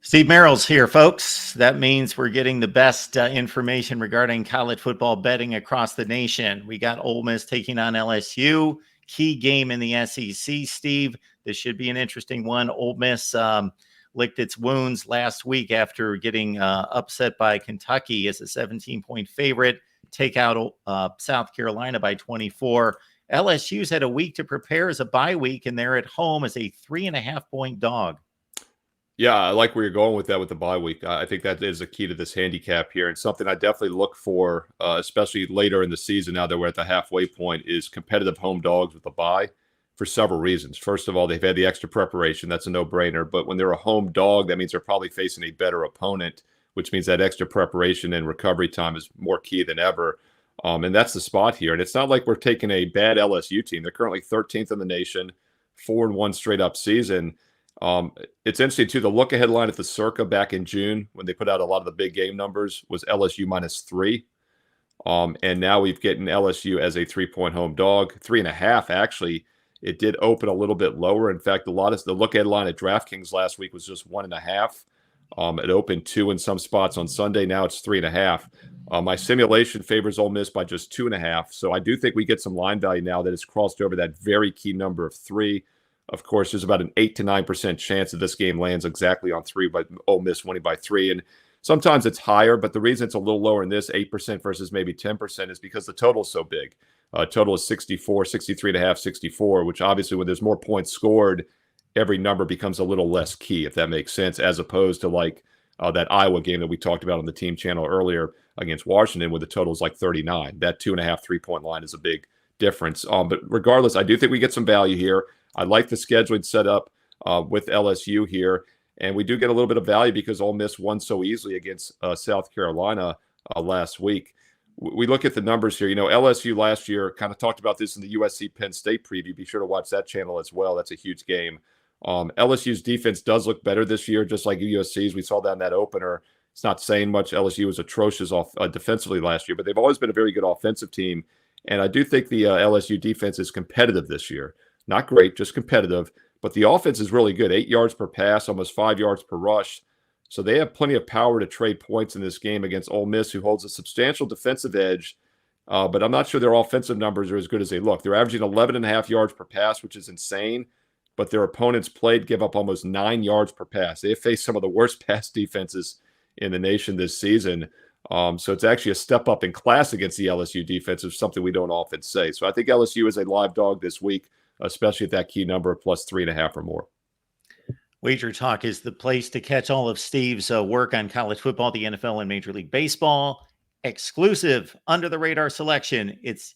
Steve Merrill's here, folks. That means we're getting the best information regarding college football betting across the nation. We got Ole Miss taking on LSU, key game in the SEC, Steve. This should be an interesting one. Ole Miss licked its wounds last week after getting upset by Kentucky as a 17-point favorite, take out South Carolina by 24. LSU's had a week to prepare as a bye week, and they're at home as a 3.5-point dog. Yeah, I like where you're going with that with the bye week. I think that is a key to this handicap here, and something I definitely look for, especially later in the season now that we're at the halfway point, is competitive home dogs with the bye for several reasons. First of all, they've had the extra preparation. That's a no-brainer. But when they're a home dog, that means they're probably facing a better opponent, which means that extra preparation and recovery time is more key than ever. And that's the spot here. And it's not like we're taking a bad LSU team. They're currently 13th in the nation, 4-1 straight-up season. It's interesting, too. The look-ahead line at the Circa back in June when they put out a lot of the big game numbers was LSU -3. And now we've gotten LSU as a 3-point home dog. 3.5, actually. It did open a little bit lower. In fact, the look-ahead line at DraftKings last week was just 1.5. It opened 2 in some spots on Sunday. Now it's 3.5. My simulation favors Ole Miss by just 2.5. So I do think we get some line value now that has crossed over that very key number of 3. Of course, there's about an 8 to 9% chance that this game lands exactly on 3, but Ole Miss winning by 3. And sometimes it's higher, but the reason it's a little lower in this 8% versus maybe 10% is because the total is so big. Total is 64, 63.5, 64, which obviously when there's more points scored, every number becomes a little less key, if that makes sense, as opposed to like that Iowa game that we talked about on the team channel earlier against Washington where the total is like 39. That 2.5, 3-point line is a big difference. But regardless, I do think we get some value here. I like the scheduling setup with LSU here, and we do get a little bit of value because Ole Miss won so easily against South Carolina last week. We look at the numbers here. You know, LSU last year, kind of talked about this in the USC Penn State preview. Be sure to watch that channel as well. That's a huge game. LSU's defense does look better this year, just like USC's. We saw that in that opener. It's not saying much. LSU was atrocious defensively last year, but they've always been a very good offensive team. And I do think the LSU defense is competitive this year. Not great, just competitive. But the offense is really good. 8 yards per pass, almost 5 yards per rush. So they have plenty of power to trade points in this game against Ole Miss, who holds a substantial defensive edge. But I'm not sure their offensive numbers are as good as they look. They're averaging 11.5 yards per pass, which is insane. But their opponents give up almost 9 yards per pass. They have faced some of the worst pass defenses in the nation this season. So it's actually a step up in class against the LSU defense, which is something we don't often say. So I think LSU is a live dog this week, especially at that key number of plus 3.5 or more. Wager Talk is the place to catch all of Steve's work on college football, the NFL, and Major League Baseball. Exclusive, under-the-radar selection. It's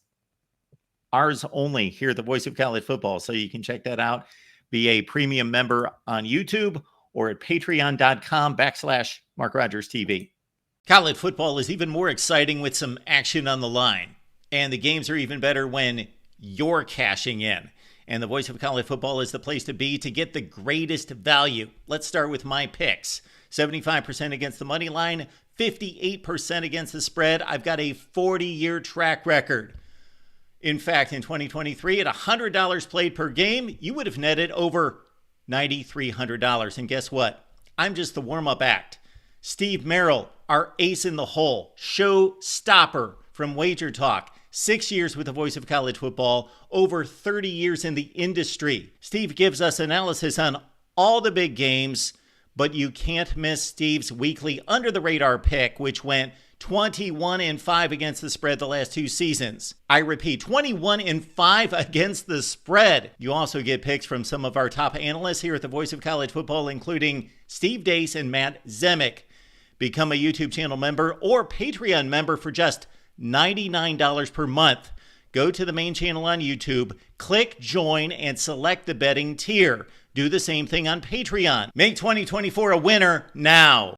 ours only here at the Voice of College Football, so you can check that out. Be a premium member on YouTube or at patreon.com/MarkRogersTV. College football is even more exciting with some action on the line. And the games are even better when you're cashing in. And the Voice of College Football is the place to be to get the greatest value. Let's start with my picks. 75% against the money line, 58% against the spread. I've got a 40-year track record. In fact, in 2023, at $100 played per game, you would have netted over $9,300. And guess what? I'm just the warm-up act. Steve Merrill, our ace in the hole, show stopper from Wager Talk. 6 years with the Voice of College Football, over 30 years in the industry. Steve gives us analysis on all the big games, but you can't miss Steve's weekly under-the-radar pick, which went 21-5 against the spread the last 2 seasons. I repeat, 21-5 against the spread. You also get picks from some of our top analysts here at the Voice of College Football, including Steve Dace and Matt Zemek. Become a YouTube channel member or Patreon member for just $99 per month. Go to the main channel on YouTube, click join, and select the betting tier. Do the same thing on Patreon. Make 2024 a winner now.